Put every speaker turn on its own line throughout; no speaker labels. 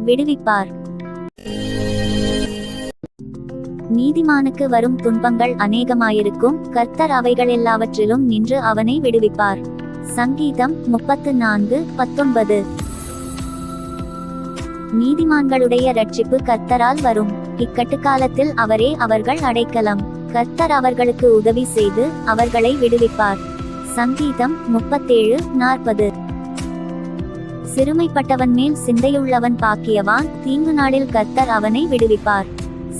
விடுவிப்பார். நீதிமானுக்கு வரும் துன்பங்கள் அநேகமாயிருக்கும், கர்த்தர் அவைகளெல்லாவற்றிலும் நின்று அவனை விடுவிப்பார். சங்கீதம் 34:19. நீதிமான்களுடைய இரட்சிப்பு கர்த்தரால் வரும், இக்கட்டுக்காலத்தில் அவரே அவர்கள் அடைக்கலம். கர்த்தர் அவர்களுக்கு உதவி செய்து அவர்களை விடுவிப்பார். சங்கீதம் 37:40. சிறுமைப்பட்டவன் மேல் சிந்தையுள்ளவன் பாக்கியவான், தீங்கு நாளில் கர்த்தர் அவனை விடுவிப்பார்.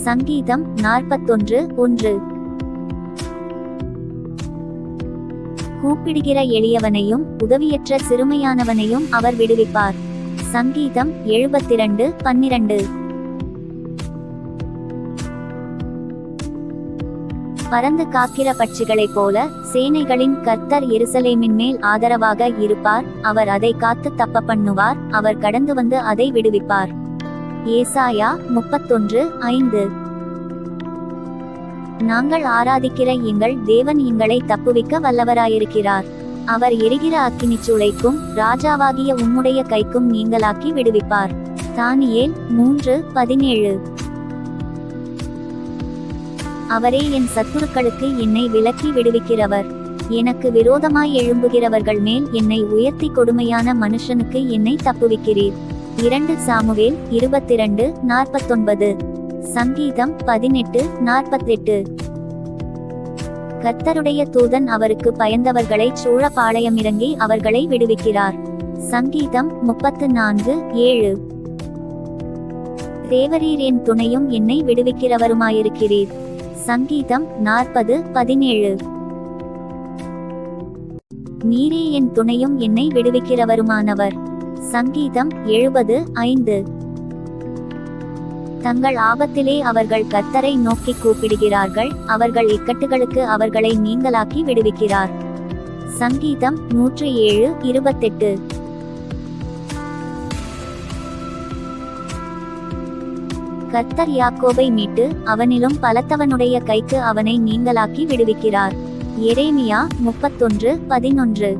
சங்கீதம் 41:1. கூப்பிடுகிற எளியவனையும் உதவியற்ற சிறுமையானவனையும் அவர் விடுவிப்பார். சங்கீதம் 72:12. பறந்து காக்கிற பட்சிகளைப் போல சேனைகளின் கர்த்தர் எருசலேமின் மேல் ஆதரவாக இருப்பார். அவர் அதை காத்து தப்ப பண்ணுவார், அவர் கடந்து வந்து அதை விடுவிப்பார். ஏசாயா 31:5. நாங்கள் ஆராதிக்கிற எங்கள் தேவன் எங்களை தப்புவிக்க வல்லவராயிருக்கிறார். அவர் எரிகிற அக்கினிச்சூளைக்கும் ராஜாவாகிய உம்முடைய கைக்கும் நீங்களாக்கி விடுவிப்பார். தானியேல் 3:17. அவரே என் சத்துருக்களுக்கு என்னை விலக்கி விடுவிக்கிறவர். எனக்கு விரோதமாய் எழும்புகிறவர்கள் மேல் என்னை உயர்த்தி கொடுமையான மனுஷனுக்கு என்னை தப்புவிக்கிறீர். 2 சாமுவேல் 22:49. சங்கீதம் 18:48. கர்த்தருடைய தூதன் அவருக்கு பயந்தவர்களை சூழ பாளையமிறங்கி அவர்களை விடுவிக்கிறார். சங்கீதம் 34:7. தேவரீர் என் துணையும் என்னை விடுவிக்கிறவருமாயிருக்கிறீர். சங்கீதம் 40:17. நீரே என் துணையும் என்னை விடுவிக்கிறவருமானவர். சங்கீதம் 70:5. தங்கள் ஆபத்திலே அவர்கள் கர்த்தரை நோக்கி கூப்பிடுகிறார்கள், அவர்கள் இக்கட்டுகளுக்கு அவர்களை நீங்களாக்கி விடுவிக்கிறார். சங்கீதம் 107:28. கர்த்தர் யாக்கோபை மீட்டு அவனிலும் பலத்தவனுடைய கைக்கு அவனை நீங்களாக்கி விடுவிக்கிறார். எரேமியா 31:11.